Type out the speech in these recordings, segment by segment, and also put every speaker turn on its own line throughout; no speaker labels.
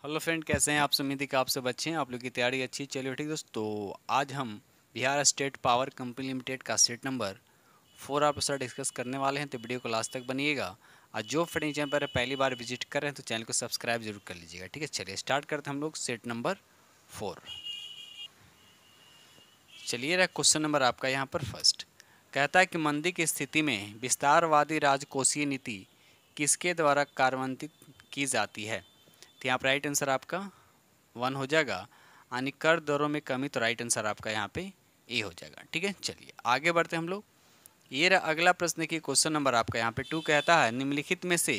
Hello friend, कैसे हैं आप? उम्मीद है कि आप सब अच्छे हैं। आप लोग की तैयारी अच्छी चलिए ठीक दोस्तों। आज हम Bihar state power company limited का सेट नंबर 4 आपके साथ डिस्कस करने वाले हैं, तो वीडियो को लास्ट तक बनिएगा। और जो फ्रेंड चैनल पर पहली बार विजिट कर रहे हैं तो चैनल को सब्सक्राइब जरूर कर लीजिएगा। ठीक है, चलिए स्टार्ट करते हैं हम लोग सेट नंबर 4। चलिए रहा क्वेश्चन नंबर आपका यहाँ पर फर्स्ट कहता है कि मंदी की स्थिति में विस्तारवादी राजकोषीय नीति किसके द्वारा कार्यान्वित की जाती है? तो यहाँ पर राइट आंसर आपका 1 हो जाएगा, यानी कर दरों में कमी। तो राइट आंसर आपका यहाँ पे ए हो जाएगा। ठीक है, चलिए आगे बढ़ते हैं हम लोग। ये रहा अगला प्रश्न की क्वेश्चन नंबर आपका यहाँ पे 2 कहता है निम्नलिखित में से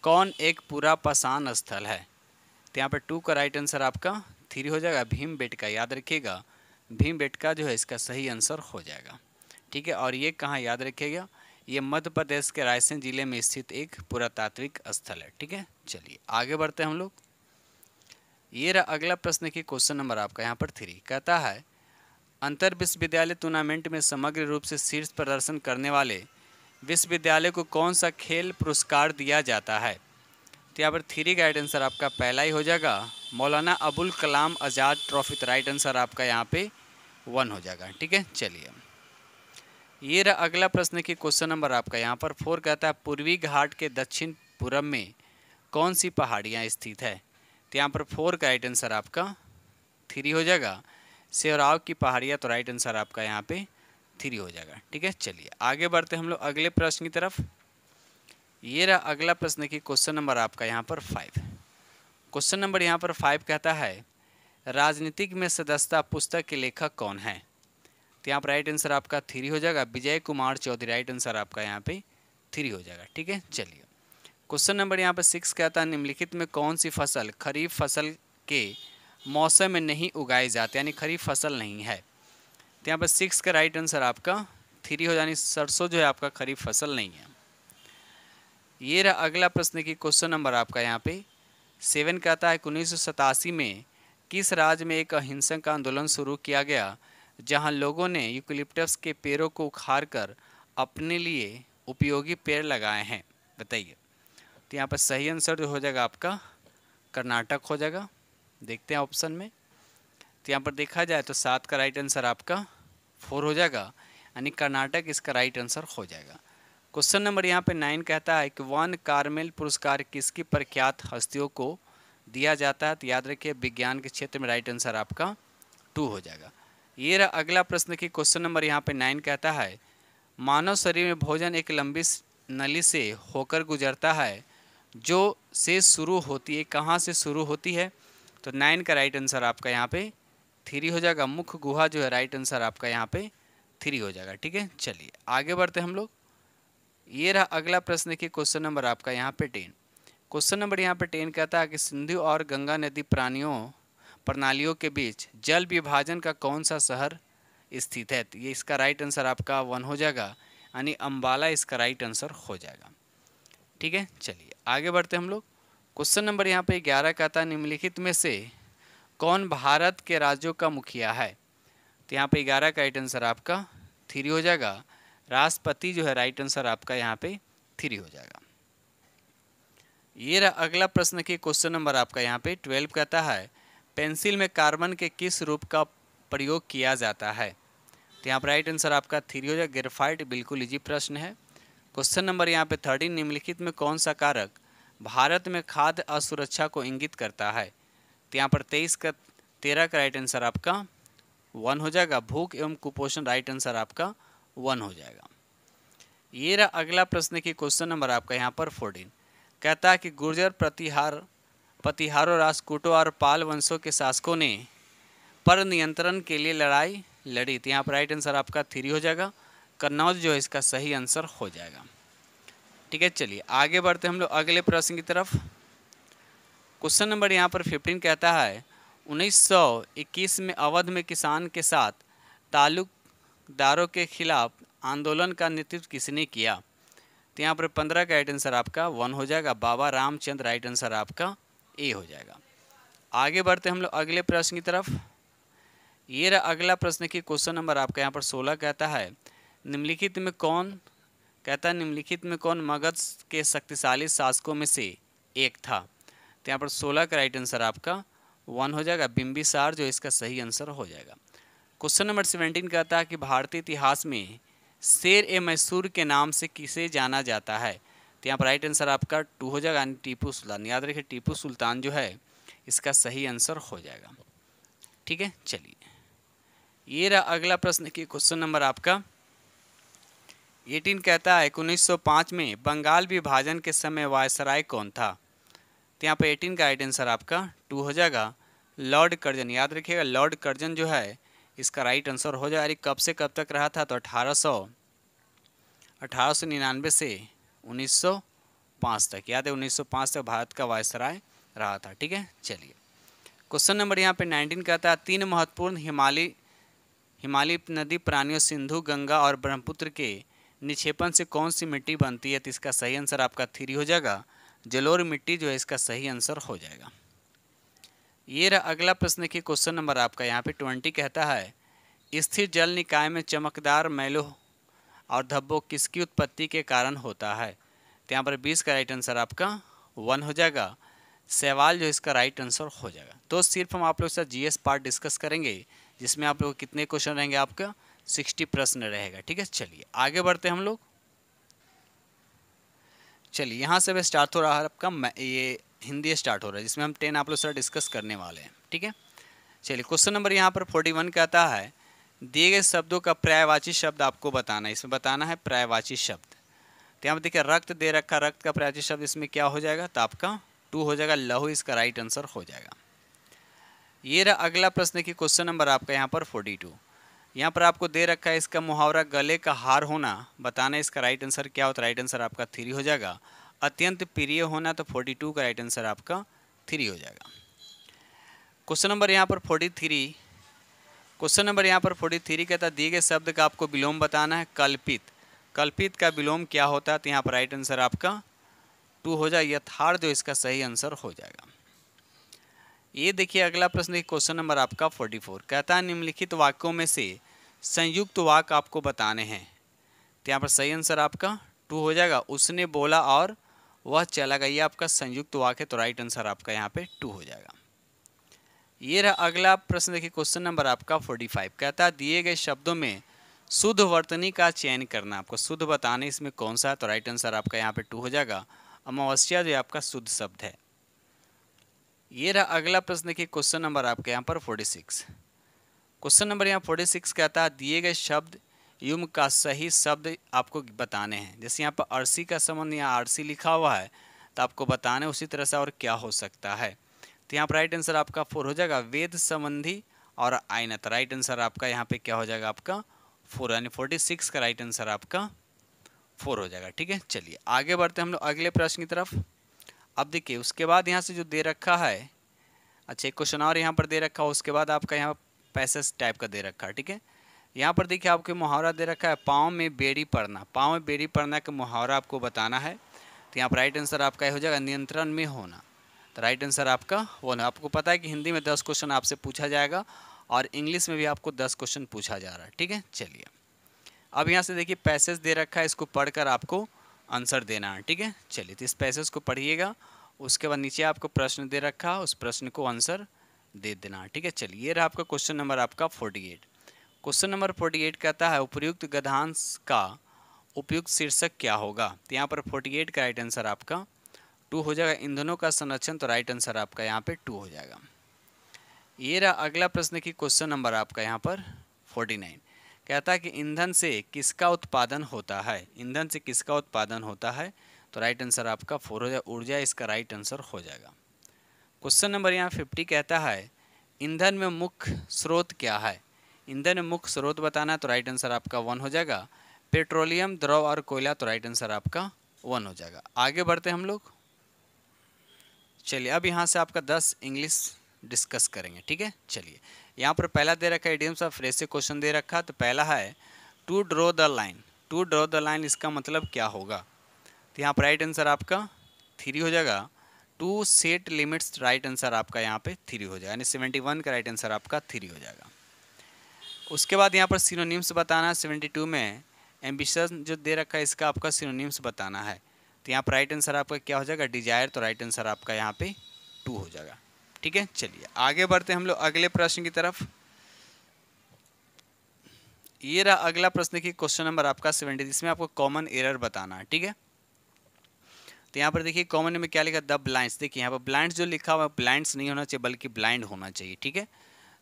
कौन एक पूरा पाषाण स्थल है? तो यहाँ पर 2 का राइट आंसर आपका 3 हो जाएगा, भीमबेटका। याद रखिएगा, भीमबेटका जो है इसका सही आंसर हो जाएगा। ठीक है, और ये कहाँ याद रखिएगा, ये मध्य प्रदेश के रायसेन जिले में स्थित एक पुरातात्विक स्थल है। ठीक है, चलिए आगे बढ़ते हैं हम लोग। ये रहा अगला प्रश्न की क्वेश्चन नंबर आपका यहाँ पर 3 कहता है अंतर विश्वविद्यालय टूर्नामेंट में समग्र रूप से शीर्ष प्रदर्शन करने वाले विश्वविद्यालय को कौन सा खेल पुरस्कार दिया जाता है? तो यहाँ पर 3 का राइट आंसर आपका पहला ही हो जाएगा, मौलाना अबुल कलाम आज़ाद ट्रॉफी। तो राइट आंसर आपका यहाँ पे 1 हो जाएगा। ठीक है, चलिए ये रहा अगला प्रश्न की क्वेश्चन नंबर आपका यहाँ पर 4 कहता है पूर्वी घाट के दक्षिण पूरब में कौन सी पहाड़ियाँ स्थित है? तो यहाँ पर 4 का राइट आंसर आपका 3 हो जाएगा, सेवराव की पहाड़ियाँ। तो राइट आंसर आपका यहाँ पे 3 हो जाएगा। ठीक है, चलिए आगे बढ़ते हम लोग अगले प्रश्न की तरफ। ये रहा अगला प्रश्न की क्वेश्चन नंबर आपका यहाँ पर 5। क्वेश्चन नंबर यहाँ पर 5 कहता है राजनीतिक में सदस्यता पुस्तक के लेखक कौन है? तो यहाँ पर राइट आंसर आपका 3 हो जाएगा, विजय कुमार चौधरी। राइट आंसर आपका यहाँ पे 3 हो जाएगा। ठीक है, चलिए क्वेश्चन नंबर यहाँ पर 6 कहता है निम्नलिखित में कौन सी फसल खरीफ फसल के मौसम में नहीं उगाई जाती, यानी खरीफ फसल नहीं है? तो यहाँ पर 6 का राइट आंसर आपका 3 हो, यानी सरसों जो है आपका खरीफ फसल नहीं है। ये रहा अगला प्रश्न की क्वेश्चन नंबर आपका यहाँ पे 7 कहता है 1987 में किस राज्य में एक अहिंसक आंदोलन शुरू किया गया जहां लोगों ने यूकलिप्टस के पेड़ों को उखाड़कर अपने लिए उपयोगी पेड़ लगाए हैं? बताइए। तो यहाँ पर सही आंसर जो हो जाएगा आपका कर्नाटक हो जाएगा। देखते हैं ऑप्शन में। तो यहाँ पर देखा जाए तो 7 का राइट आंसर आपका 4 हो जाएगा, यानी कर्नाटक इसका राइट आंसर हो जाएगा। क्वेश्चन नंबर यहाँ पे 9 कहता है कि वन कार्मेल पुरस्कार किसकी प्रख्यात हस्तियों को दिया जाता है? तो याद रखिए विज्ञान के क्षेत्र में राइट आंसर आपका 2 हो जाएगा। ये रहा अगला प्रश्न की क्वेश्चन नंबर यहाँ पे 9 कहता है मानव शरीर में भोजन एक लंबी नली से होकर गुजरता है जो से शुरू होती है, कहाँ से शुरू होती है? तो 9 का राइट आंसर आपका यहाँ पे 3 हो जाएगा, मुख्य गुहा जो है राइट आंसर आपका यहाँ पे 3 हो जाएगा। ठीक है, चलिए आगे बढ़ते हैं हम लोग। ये रहा अगला प्रश्न की क्वेश्चन नंबर आपका यहाँ पे 10। क्वेश्चन नंबर यहाँ पे 10 कहता है कि सिंधु और गंगा नदी प्रणालियों के बीच जल विभाजन का कौन सा शहर स्थित है? तो ये इसका राइट आंसर आपका 1 हो जाएगा, यानी अम्बाला इसका राइट आंसर हो जाएगा। ठीक है, चलिए आगे बढ़ते हम लोग। क्वेश्चन नंबर यहाँ पे 11 कहता है निम्नलिखित में से कौन भारत के राज्यों का मुखिया है? तो यहाँ पे 11 का राइट आंसर आपका 3 हो जाएगा, राष्ट्रपति जो है राइट आंसर आपका यहाँ पे 3 हो जाएगा। ये रहा अगला प्रश्न की क्वेश्चन नंबर आपका यहाँ पे 12 कहता है पेंसिल में कार्बन के किस रूप का प्रयोग किया जाता है? तो यहाँ पर राइट आंसर आपका 3 हो जाएगा, ग्रेफाइट। बिल्कुल इजी प्रश्न है। क्वेश्चन नंबर यहाँ पे 13 निम्नलिखित में कौन सा कारक भारत में खाद्य असुरक्षा को इंगित करता है? तो यहाँ पर 13 का राइट आंसर आपका 1 हो जाएगा, भूख एवं कुपोषण। राइट आंसर आपका 1 हो जाएगा। ये रहा अगला प्रश्न की क्वेश्चन नंबर आपका यहाँ पर 14 कहता है कि गुर्जर प्रतिहारों राष्ट्रकूटों और पाल वंशों के शासकों ने पर नियंत्रण के लिए लड़ाई लड़ी। तो यहाँ पर राइट आंसर आपका 3 हो जाएगा, कन्नौज जो है इसका सही आंसर हो जाएगा। ठीक है, चलिए आगे बढ़ते हम लोग अगले प्रश्न की तरफ। क्वेश्चन नंबर यहाँ पर 15 कहता है 1921 में अवध में किसान के साथ ताल्लुकदारों के खिलाफ आंदोलन का नेतृत्व किसने किया? तो यहाँ पर 15 का राइट आंसर आपका 1 हो जाएगा, बाबा रामचंद्र। राइट आंसर आपका ए हो जाएगा। आगे बढ़ते हम लोग अगले प्रश्न की तरफ। ये रहा अगला प्रश्न की क्वेश्चन नंबर आपका यहाँ पर 16 कहता है निम्नलिखित में कौन मगध के शक्तिशाली शासकों में से एक था? तो यहाँ पर 16 का राइट आंसर आपका 1 हो जाएगा। बिंबिसार जो इसका सही आंसर हो जाएगा। क्वेश्चन नंबर 17 कहता है कि भारतीय इतिहास में शेर ए मैसूर के नाम से किसे जाना जाता है। तो यहाँ पर राइट आंसर आपका 2 हो जाएगा, यानी टीपू सुल्तान। याद रखिए टीपू सुल्तान जो है इसका सही आंसर हो जाएगा। ठीक है, चलिए ये रहा अगला प्रश्न की क्वेश्चन नंबर आपका 18 कहता है 1905 में बंगाल विभाजन के समय वायसराय कौन था। तो यहाँ पर 18 का राइट आंसर आपका 2 हो जाएगा, लॉर्ड कर्जन। याद रखिएगा लॉर्ड कर्जन जो है इसका राइट आंसर हो जाएगा। कब से कब तक रहा था, तो 1899 से 1905 तक। याद है 1905 तक भारत का वायसराय रहा था। ठीक है, चलिए क्वेश्चन नंबर यहाँ पे 19 कहता है 3 महत्वपूर्ण हिमालयी नदी प्राणियों सिंधु, गंगा और ब्रह्मपुत्र के निक्षेपण से कौन सी मिट्टी बनती है। तो इसका सही आंसर आपका 3 हो जाएगा, जलोढ़ मिट्टी जो है इसका सही आंसर हो जाएगा। ये रहा अगला प्रश्न की क्वेश्चन नंबर आपका यहाँ पे 20 कहता है स्थिर जल निकाय में चमकदार मैलों और धब्बों किसकी उत्पत्ति के कारण होता है। तो यहाँ पर 20 का राइट आंसर आपका 1 हो जाएगा, सवाल जो इसका राइट आंसर हो जाएगा। तो सिर्फ हम आप लोग के साथ जीएस पार्ट डिस्कस करेंगे जिसमें आप लोग कितने क्वेश्चन रहेंगे, आपका 60 प्रश्न रहेगा। ठीक है, चलिए आगे बढ़ते हम लोग। चलिए यहाँ से स्टार्ट हो रहा है आपका ये हिंदी स्टार्ट हो रहा है जिसमें हम 10 आप लोग से डिस्कस करने वाले हैं। ठीक है, चलिए क्वेश्चन नंबर यहाँ पर 41 कहता है दिए गए शब्दों का पर्यायवाची शब्द आपको बताना है। इसमें बताना है पर्यायवाची शब्द। तो यहाँ पर देखिए रक्त दे रखा, रक्त का पर्यायवाची शब्द इसमें क्या हो जाएगा, तो आपका 2 हो जाएगा, लहू इसका राइट आंसर हो जाएगा। ये रहा अगला प्रश्न की क्वेश्चन नंबर आपका यहाँ पर 42। यहाँ पर आपको दे रखा है इसका मुहावरा गले का हार होना बताना, इसका राइट आंसर क्या होता है। राइट आंसर आपका 3 हो जाएगा। अत्यंत प्रिय होना, तो 42 का राइट आंसर आपका 3 हो जाएगा। क्वेश्चन नंबर यहाँ पर 43। क्वेश्चन नंबर यहाँ पर 43 कहता है दिए गए शब्द का आपको विलोम बताना है। कल्पित, कल्पित का विलोम क्या होता है। तो यहाँ पर राइट आंसर आपका 2 हो जाए, यथार्थ जो इसका सही आंसर हो जाएगा। ये देखिए अगला प्रश्न क्वेश्चन नंबर आपका 44 कहता है निम्नलिखित वाक्यों में से संयुक्त वाक्य आपको बताने हैं। तो यहाँ पर सही आंसर आपका 2 हो जाएगा, उसने बोला और वह चला गया। ये आपका संयुक्त वाक्य, तो राइट आंसर आपका यहाँ पे 2 हो जाएगा। ये रहा अगला प्रश्न देखिए क्वेश्चन नंबर आपका 45 कहता है दिए गए शब्दों में शुद्ध वर्तनी का चयन करना। आपको शुद्ध बताने इसमें कौन सा है, तो राइट आंसर आपका यहाँ पे 2 हो जाएगा, अमावस्या जो आपका शुद्ध शब्द है। ये रहा अगला प्रश्न देखिए क्वेश्चन नंबर आपके यहाँ पर 46। क्वेश्चन नंबर यहाँ 46 कहता है दिए गए शब्द युग्म का सही शब्द आपको बताने हैं। जैसे यहाँ पर अरसी का संबंध यहाँ आरसी लिखा हुआ है तो आपको बताना है उसी तरह से और क्या हो सकता है। तो यहाँ पर राइट आंसर आपका 4 हो जाएगा, वेद संबंधी और आयनत। राइट आंसर आपका यहाँ पे क्या हो जाएगा, आपका 4, यानी 46 का राइट आंसर आपका 4 हो जाएगा। ठीक है, चलिए आगे बढ़ते हैं हम लोग अगले प्रश्न की तरफ। अब देखिए उसके बाद यहाँ से जो दे रखा है, अच्छा एक क्वेश्चन और यहाँ पर दे रखा है, उसके बाद आपका यहाँ पैसेज टाइप का दे रखा है। ठीक है, यहाँ पर देखिए आपके मुहावरा दे रखा है पाँव में बेड़ी पड़ना। पाँव में बेड़ी पड़ना का मुहावरा आपको बताना है। तो यहाँ पर राइट आंसर आपका हो जाएगा नियंत्रण में होना। तो राइट आंसर आपका वो ना, आपको पता है कि हिंदी में 10 क्वेश्चन आपसे पूछा जाएगा और इंग्लिश में भी आपको 10 क्वेश्चन पूछा जा रहा है। ठीक है, चलिए अब यहाँ से देखिए पैसेज दे रखा है, इसको पढ़कर आपको आंसर देना है। ठीक है, चलिए तो इस पैसेज को पढ़िएगा, उसके बाद नीचे आपको प्रश्न दे रखा है, उस प्रश्न को आंसर दे देना है। ठीक है, चलिए ये रहा आपका क्वेश्चन नंबर आपका 48। क्वेश्चन नंबर 48 कहता है उपर्युक्त गद्यांश का उपयुक्त शीर्षक क्या होगा। तो यहाँ पर 48 का राइट आंसर आपका 2 हो जाएगा, ईंधनों का संरक्षण। तो राइट आंसर आपका यहाँ पे 2 हो जाएगा। ये रहा अगला प्रश्न की क्वेश्चन नंबर आपका यहाँ पर 49 कहता है कि ईंधन से किसका उत्पादन होता है। ईंधन से किसका उत्पादन होता है, तो राइट आंसर आपका 4 हो जाएगा, ऊर्जा इसका राइट आंसर हो जाएगा। क्वेश्चन नंबर यहाँ 50 कहता है ईंधन में मुख्य स्रोत क्या है। ईंधन में मुख्य स्रोत बताना है, तो राइट आंसर आपका 1 हो जाएगा, पेट्रोलियम, द्रव और कोयला। तो राइट आंसर आपका 1 हो जाएगा। आगे बढ़ते हैं हम लोग। चलिए अब यहाँ से आपका 10 इंग्लिश डिस्कस करेंगे। ठीक है, चलिए यहाँ पर पहला दे रखा है इडियम्स ऑफ फ्रेज से क्वेश्चन दे रखा। तो पहला है to draw the line. To draw the line इसका मतलब क्या होगा। तो यहाँ पर राइट आंसर आपका 3 हो जाएगा। To set limits, right answer आपका यहाँ पे 3 हो जाएगा, यानी 71 का राइट आंसर आपका 3 हो जाएगा। उसके बाद यहाँ पर सिनोनिम्स बताना है। 72 में एम्बिशन जो दे रखा है इसका आपका सिनोनिम्स बताना है। तो यहाँ पर राइट आंसर आपका क्या हो जाएगा, डिजायर। तो राइट आंसर आपका यहाँ पे 2 हो जाएगा। ठीक है, चलिए आगे बढ़ते हैं हम लोग अगले प्रश्न की तरफ। ये रहा अगला प्रश्न की क्वेश्चन नंबर आपका 70, इसमें आपको कॉमन एरर बताना है। ठीक है, तो यहाँ पर देखिए कॉमन में क्या लिखा, द ब्लाइंड्स। देखिए यहाँ पर ब्लाइंड्स जो लिखा हुआ है ब्लाइंड्स नहीं होना चाहिए बल्कि ब्लाइंड होना चाहिए। ठीक है,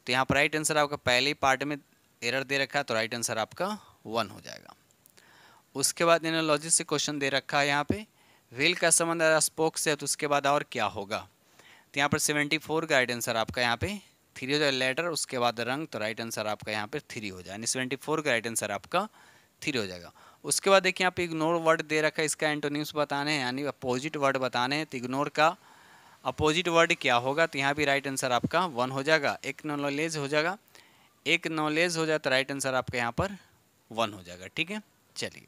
तो यहाँ पर राइट आंसर आपका पहले ही पार्ट में एरर दे रखा है, तो राइट आंसर आपका 1 हो जाएगा। उसके बाद एनालॉजी से क्वेश्चन दे रखा है यहाँ पे, व्हील का संबंध स्पोक से, तो उसके बाद और क्या होगा। तो यहाँ पर 74 का राइट आंसर आपका यहाँ पे 3 हो जाएगा। लेटर उसके बाद रंग, तो राइट आंसर आपका यहाँ पे 3 हो जाएगा, यानी 74 का राइट आंसर आपका 3 हो जाएगा। उसके बाद देखिए यहाँ पे इग्नोर वर्ड दे रखा है, इसका एंटोनिम्स बताने हैं यानी अपोजिट वर्ड बताने हैं। तो इग्नोर का अपोजिट वर्ड क्या होगा, तो यहाँ भी राइट आंसर आपका 1 हो जाएगा। एक नॉलेज हो जाएगा, एक नॉलेज हो जाए तो राइट आंसर आपका यहाँ पर 1 हो जाएगा। ठीक है, चलिए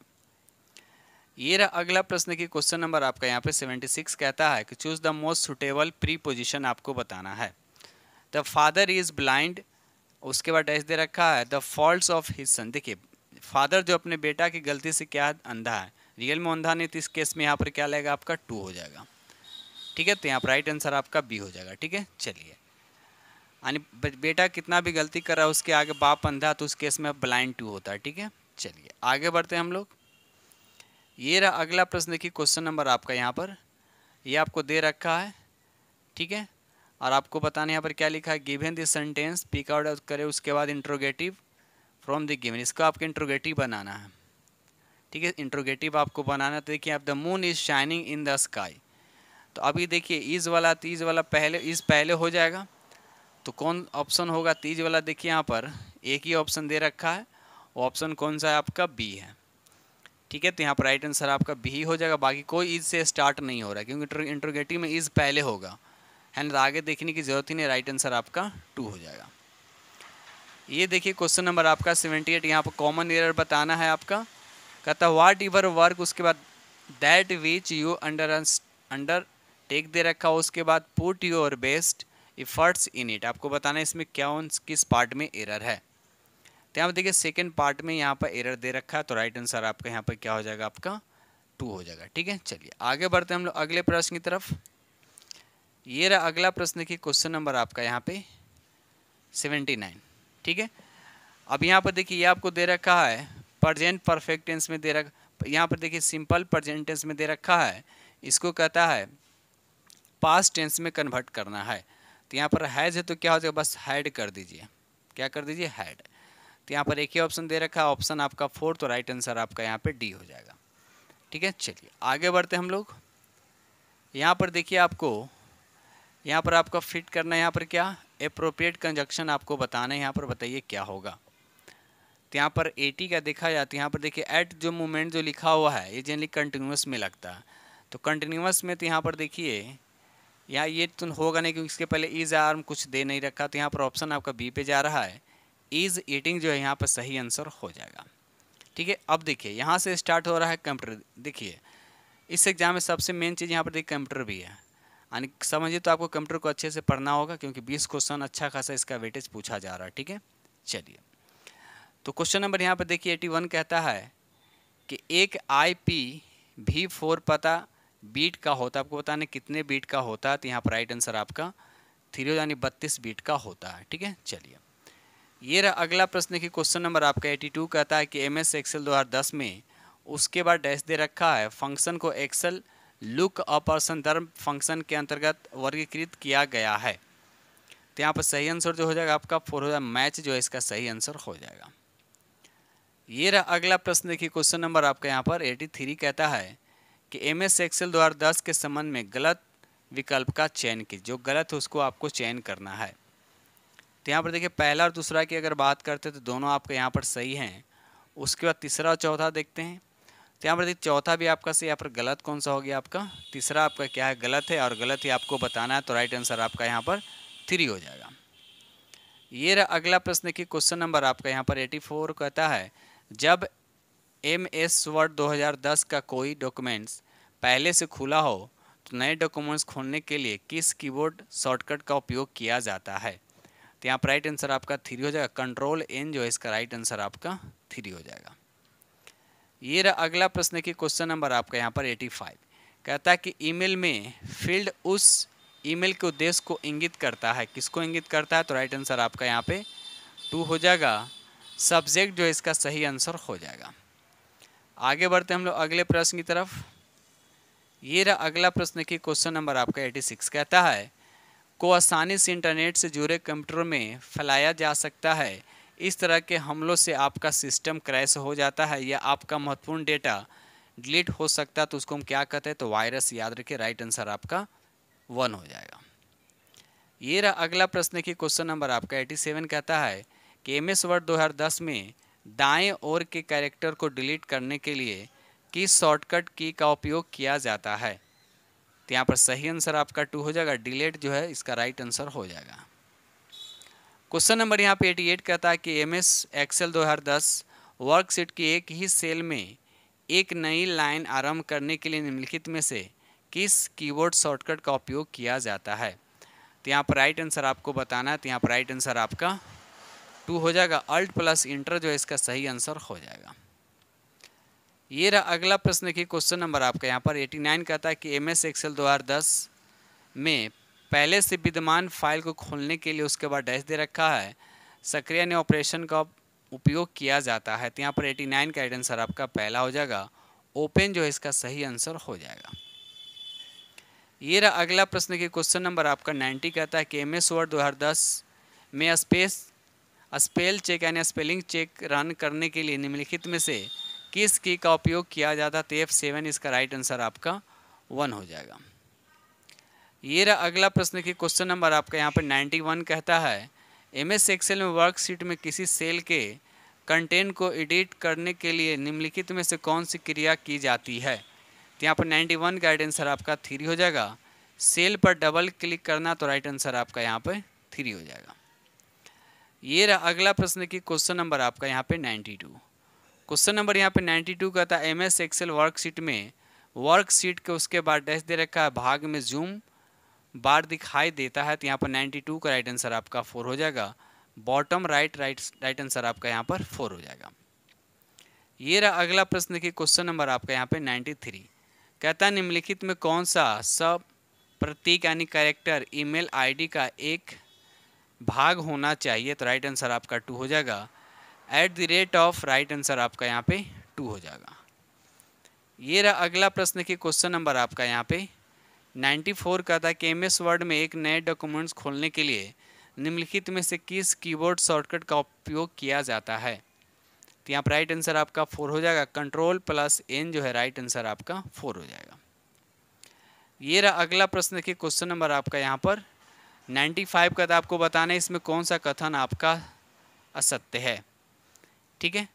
ये रहा अगला प्रश्न की क्वेश्चन नंबर आपका यहाँ पे 76 कहता है कि choose the most suitable preposition आपको बताना है। द फादर इज ब्लाइंड, उसके बाद डैश दे रखा है the faults of his son. देखिए फादर जो अपने बेटा की गलती से क्या अंधा है, रियल में अंधा नहीं, तो इस केस में यहाँ पर क्या लगेगा आपका 2 हो जाएगा। ठीक है, तो यहाँ पर राइट आंसर आपका बी हो जाएगा। ठीक है, चलिए यानी बेटा कितना भी गलती कर रहा है उसके आगे बाप अंधा, तो उस केस में ब्लाइंड 2 होता है। ठीक है, चलिए आगे बढ़ते हैं हम लोग। ये रहा अगला प्रश्न देखिए क्वेश्चन नंबर आपका यहाँ पर, ये आपको दे रखा है। ठीक है, और आपको बताना यहाँ पर क्या लिखा है, given this sentence pick out करें, उसके बाद इंट्रोगेटिव फ्रॉम द गिवन, इसको आपको इंट्रोगेटिव बनाना है। ठीक है, इंट्रोगेटिव आपको बनाना है। तो देखिए आप the moon is shining in the sky, तो अभी देखिए इज वाला पहले हो जाएगा, तो कौन ऑप्शन होगा, तीज वाला। देखिए यहाँ पर एक ही ऑप्शन दे रखा है, वो ऑप्शन कौन सा है आपका, बी है। ठीक है, तो यहाँ पर राइट आंसर आपका बी हो जाएगा। बाकी कोई इज से स्टार्ट नहीं हो रहा है क्योंकि इंट्रोगेटिव में इज पहले होगा, है ना, आगे देखने की जरूरत ही नहीं। राइट आंसर आपका 2 हो जाएगा। ये देखिए क्वेश्चन नंबर आपका 78, यहाँ पर कॉमन एरर बताना है आपका। कहता व्हाट यूर वर्क, उसके बाद that which you undertake दे रखा, उसके बाद put your best efforts in it, आपको बताना है इसमें क्या किस पार्ट में एरर है। तो यहाँ पर देखिए सेकेंड पार्ट में यहाँ पर एरर दे रखा है, तो राइट आंसर आपका यहाँ पर क्या हो जाएगा आपका 2 हो जाएगा। ठीक है, चलिए आगे बढ़ते हैं हम लोग अगले प्रश्न की तरफ। ये रहा अगला प्रश्न की क्वेश्चन नंबर आपका यहाँ पे 79। ठीक है, अब यहाँ पर देखिए ये आपको दे रखा है प्रेजेंट परफेक्ट टेंस में दे रखा, यहाँ पर देखिए सिंपल प्रेजेंट टेंस में दे रखा है, इसको कहता है पास्ट टेंस में कन्वर्ट करना है। तो यहाँ पर हैज है तो क्या हो जाएगा, बस हैड कर दीजिए, क्या कर दीजिए, हैड। तो यहाँ पर एक ही ऑप्शन दे रखा है, ऑप्शन आपका 4, तो राइट आंसर आपका यहाँ पे डी हो जाएगा। ठीक है, चलिए आगे बढ़ते हैं हम लोग। यहाँ पर देखिए आपको यहाँ पर आपका फिट करना है, यहाँ पर क्या एप्रोप्रिएट कंजक्शन आपको बताना है, यहाँ पर बताइए क्या होगा। तो यहाँ पर 80 का देखा जाता है, यहाँ पर देखिए एट जो मूवमेंट जो लिखा हुआ है ये जनरली कंटिन्यूस में लगता है, तो कंटिन्यूस में तो यहाँ पर देखिए यहाँ ये तो होगा नहीं क्योंकि इसके पहले इज आर्म कुछ दे नहीं रखा, तो यहाँ पर ऑप्शन आपका बी पे जा रहा है, इज ईटिंग जो है यहाँ पर सही आंसर हो जाएगा। ठीक है, अब देखिए यहाँ से स्टार्ट हो रहा है कंप्यूटर। देखिए इस एग्जाम में सबसे मेन चीज़ यहाँ पर देखिए कंप्यूटर भी है, यानी समझिए तो आपको कंप्यूटर को अच्छे से पढ़ना होगा क्योंकि 20 क्वेश्चन अच्छा खासा इसका वेटेज पूछा जा रहा है। ठीक है, चलिए तो क्वेश्चन नंबर यहाँ पर देखिए 81 कहता है कि एक IPv4 पता बीट का होता है, आपको बताने कितने बीट का होता है। तो यहाँ पर राइट आंसर आपका 3 यानी 32 बीट का होता है। ठीक है, चलिए ये रहा अगला प्रश्न की क्वेश्चन नंबर आपका 82 कहता है कि MS एक्सेल 2010 में उसके बाद डैश दे रखा है फंक्शन को एक्सेल लुक अप और संदर्भ फंक्शन के अंतर्गत वर्गीकृत किया गया है। तो यहाँ पर सही आंसर जो हो जाएगा आपका 4 हो जाएगा, मैच जो है इसका सही आंसर हो जाएगा। ये रहा अगला प्रश्न देखिए क्वेश्चन नंबर आपका यहाँ पर 83 कहता है कि MS एक्सेल 2010 के संबंध में गलत विकल्प का चयन कीजिए, जो गलत है उसको आपको चयन करना है। तो यहाँ पर देखिए पहला और दूसरा की अगर बात करते हैं तो दोनों आपके यहाँ पर सही हैं। उसके बाद तीसरा और चौथा देखते हैं, तो यहाँ पर देखिए चौथा भी आपका सही, यहाँ पर गलत कौन सा हो गया आपका, तीसरा आपका क्या है गलत है और गलत ही आपको बताना है, तो राइट आंसर आपका यहाँ पर 3 हो जाएगा। ये रहा अगला प्रश्न की क्वेश्चन नंबर आपका यहाँ पर 84 कहता है जब MS वर्ड 2010 का कोई डॉक्यूमेंट्स पहले से खुला हो तो नए डॉक्यूमेंट्स खोलने के लिए किस कीबोर्ड शॉर्टकट का उपयोग किया जाता है। तो यहाँ पर राइट आंसर आपका 3 हो जाएगा, Ctrl+N जो है इसका राइट आंसर आपका 3 हो जाएगा। ये रहा अगला प्रश्न की क्वेश्चन नंबर आपका यहाँ पर 85 कहता है कि ईमेल में फील्ड उस ईमेल के उद्देश्य को इंगित करता है। किसको इंगित करता है? तो राइट आंसर आपका यहाँ पे 2 हो जाएगा। सब्जेक्ट जो है इसका सही आंसर हो जाएगा। आगे बढ़ते हम लोग अगले प्रश्न की तरफ। ये रहा अगला प्रश्न की क्वेश्चन नंबर आपका 86 कहता है को आसानी से इंटरनेट से जुड़े कंप्यूटर में फैलाया जा सकता है। इस तरह के हमलों से आपका सिस्टम क्रैश हो जाता है या आपका महत्वपूर्ण डेटा डिलीट हो सकता है, तो उसको हम क्या कहते हैं? तो वायरस। याद रखिए, राइट आंसर आपका 1 हो जाएगा। ये रहा अगला प्रश्न की क्वेश्चन नंबर आपका 87 कहता है कि एमएस वर्ड 2010 में दाएं ओर के कैरेक्टर को डिलीट करने के लिए किस शॉर्टकट की का उपयोग किया जाता है? तो यहाँ पर सही आंसर आपका 2 हो जाएगा। डिलीट जो है इसका राइट आंसर हो जाएगा। क्वेश्चन नंबर यहाँ पे 88 कहता है कि एमएस एक्सेल 2010 वर्कशीट की एक ही सेल में एक नई लाइन आरंभ करने के लिए निम्नलिखित में से किस कीबोर्ड शॉर्टकट का उपयोग किया जाता है? तो यहाँ पर राइट आंसर आपको बताना है। तो यहाँ पर राइट आंसर आपका 2 हो जाएगा। अल्ट प्लस इंटर जो है इसका सही आंसर हो जाएगा। ये रहा अगला प्रश्न की क्वेश्चन नंबर आपका यहाँ पर 89 कहता है कि एमएस एक्सेल 2010 में पहले से विद्यमान फाइल को खोलने के लिए उसके बाद डैश दे रखा है सक्रिय ने ऑपरेशन का उपयोग किया जाता है। तो यहाँ पर 89 का राइट आंसर आपका पहला हो जाएगा। ओपन जो है इसका सही आंसर हो जाएगा। ये रहा अगला प्रश्न की क्वेश्चन नंबर आपका 90 कहता है कि एमएस वर्ड 2010 में स्पेल चेक यानी स्पेलिंग चेक रन करने के लिए निम्नलिखित में से किस की का उपयोग किया जाता है? तो F7 इसका राइट आंसर आपका 1 हो जाएगा। ये रहा अगला प्रश्न की क्वेश्चन नंबर आपका यहाँ पर 91 कहता है एमएस एक्सेल में वर्कशीट में किसी सेल के कंटेंट को एडिट करने के लिए निम्नलिखित में से कौन सी क्रिया की जाती है? तो यहाँ पर 91 का राइट आंसर आपका 3 हो जाएगा। सेल पर डबल क्लिक करना, तो राइट आंसर आपका यहाँ पर 3 हो जाएगा। ये रहा अगला प्रश्न की क्वेश्चन नंबर आपका यहाँ पे 92। क्वेश्चन नंबर यहाँ पे 92 कहता है एमएस एक्सेल वर्कशीट में वर्कशीट के उसके बाद डैश दे रखा है भाग में जूम बार दिखाई देता है। तो यहाँ पर 92 का राइट आंसर आपका 4 हो जाएगा। बॉटम राइट आंसर आपका यहाँ पर 4 हो जाएगा। ये रहा अगला प्रश्न की क्वेश्चन नंबर आपका यहाँ पे 93 कहता है निम्नलिखित में कौन सा सब प्रतीक यानी कैरेक्टर ईमेल आईडी का एक भाग होना चाहिए? तो राइट आंसर आपका 2 हो जाएगा। @ राइट आंसर आपका यहाँ पे 2 हो जाएगा। ये रहा अगला प्रश्न की क्वेश्चन नंबर आपका यहाँ पे 94 का था कि एमएस वर्ड में एक नए डॉक्यूमेंट्स खोलने के लिए निम्नलिखित में से किस कीबोर्ड शॉर्टकट का उपयोग किया जाता है? तो यहाँ पर राइट आंसर आपका 4 हो जाएगा। Ctrl+N जो है राइट आंसर आपका 4 हो जाएगा। ये रहा अगला प्रश्न की क्वेश्चन नंबर आपका यहाँ पर 95 का था आपको बताना है इसमें कौन सा कथन आपका असत्य है। ठीक है,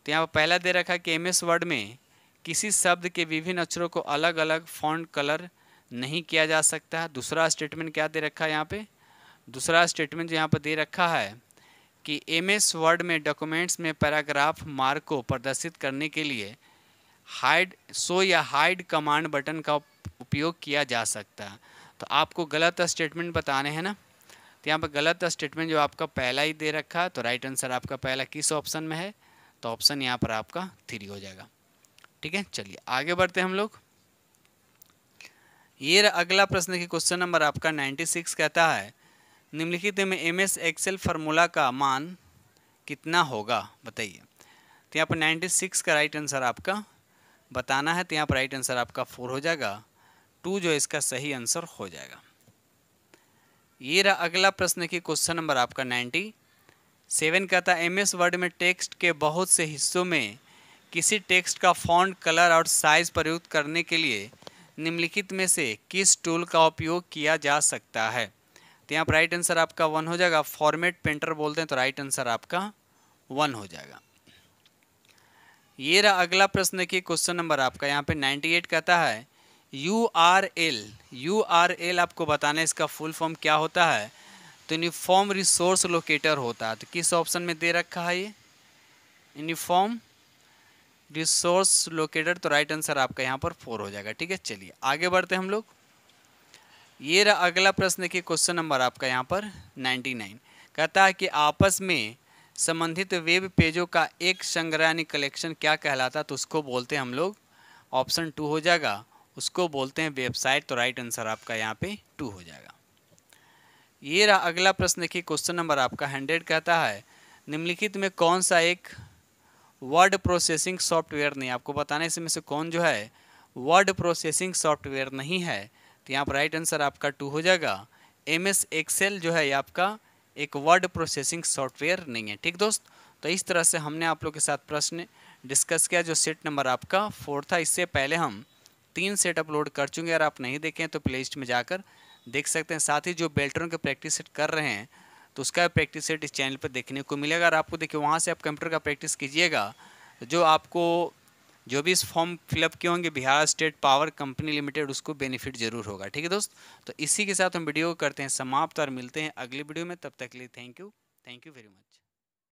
तो यहाँ पर पहला दे रखा है कि एमएस वर्ड में किसी शब्द के विभिन्न अक्षरों को अलग अलग फॉन्ट कलर नहीं किया जा सकता है। दूसरा स्टेटमेंट क्या दे रखा है यहाँ पे? दूसरा स्टेटमेंट जो यहाँ पर दे रखा है कि एमएस वर्ड में डॉक्यूमेंट्स में पैराग्राफ मार्क को प्रदर्शित करने के लिए शो या हाइड कमांड बटन का उपयोग किया जा सकता है। तो आपको गलत स्टेटमेंट बताने हैं ना, तो यहाँ पर गलत स्टेटमेंट जो आपका पहला ही दे रखा है, तो राइट आंसर आपका पहला किस ऑप्शन में है? तो ऑप्शन यहाँ पर आपका 3 हो जाएगा। ठीक है, चलिए आगे बढ़ते हैं हम लोग। ये अगला प्रश्न की क्वेश्चन नंबर आपका 96 कहता है निम्नलिखित में एमएस एक्सेल फार्मूला का मान कितना होगा बताइए। तो यहाँ पर 96 का राइट आंसर आपका बताना है। तो यहाँ पर राइट आंसर आपका 4 हो जाएगा। 2 जो इसका सही आंसर हो जाएगा। ये रहा अगला प्रश्न की क्वेश्चन नंबर आपका 97 कहता है एमएस वर्ड में टेक्स्ट के बहुत से हिस्सों में किसी टेक्स्ट का फॉन्ट कलर और साइज प्रयुक्त करने के लिए निम्नलिखित में से किस टूल का उपयोग किया जा सकता है? तो यहाँ पर राइट आंसर आपका 1 हो जाएगा। फॉर्मेट पेंटर बोलते हैं, तो राइट आंसर आपका 1 हो जाएगा। ये रहा अगला प्रश्न की क्वेश्चन नंबर आपका यहाँ पे 98 कहता है URL आपको बताना है इसका फुल फॉर्म क्या होता है? तो यूनिफॉर्म रिसोर्स लोकेटर होता है। तो किस ऑप्शन में दे रखा है ये? यूनिफॉर्म रिसोर्स लोकेटर, तो राइट आंसर आपका यहाँ पर 4 हो जाएगा। ठीक है, चलिए आगे बढ़ते हैं हम लोग। ये रहा अगला प्रश्न की क्वेश्चन नंबर आपका यहाँ पर 99 कहता है कि आपस में संबंधित वेब पेजों का एक संग्रह यानी कलेक्शन क्या कहलाता है? तो उसको बोलते हैं हम लोग, ऑप्शन 2 हो जाएगा उसको बोलते हैं वेबसाइट। तो राइट आंसर आपका यहाँ पे 2 हो जाएगा। ये रहा अगला प्रश्न, देखिए क्वेश्चन नंबर आपका 100 कहता है निम्नलिखित में कौन सा एक वर्ड प्रोसेसिंग सॉफ्टवेयर नहीं, आपको बताना है इसमें से कौन जो है वर्ड प्रोसेसिंग सॉफ्टवेयर नहीं है। तो यहाँ पर राइट आंसर आपका 2 हो जाएगा। MS एक्सेल जो है ये आपका एक वर्ड प्रोसेसिंग सॉफ्टवेयर नहीं है। ठीक दोस्त, तो इस तरह से हमने आप लोग के साथ प्रश्न डिस्कस किया जो सेट नंबर आपका 4 था। इससे पहले हम 3 सेट अपलोड कर चुके हैं, अगर आप नहीं देखें तो प्ले लिस्ट में जाकर देख सकते हैं। साथ ही जो बेल्टरों के प्रैक्टिस सेट कर रहे हैं तो उसका प्रैक्टिस सेट इस चैनल पर देखने को मिलेगा। अगर आपको देखिए वहाँ से आप कंप्यूटर का प्रैक्टिस कीजिएगा, जो आपको जो भी इस फॉर्म फिलअप किए होंगे Bihar state power company limited, उसको बेनिफिट जरूर होगा। ठीक है दोस्त, तो इसी के साथ हम वीडियो को करते हैं समाप्त और मिलते हैं अगली वीडियो में। तब तक के लिए थैंक यू वेरी मच।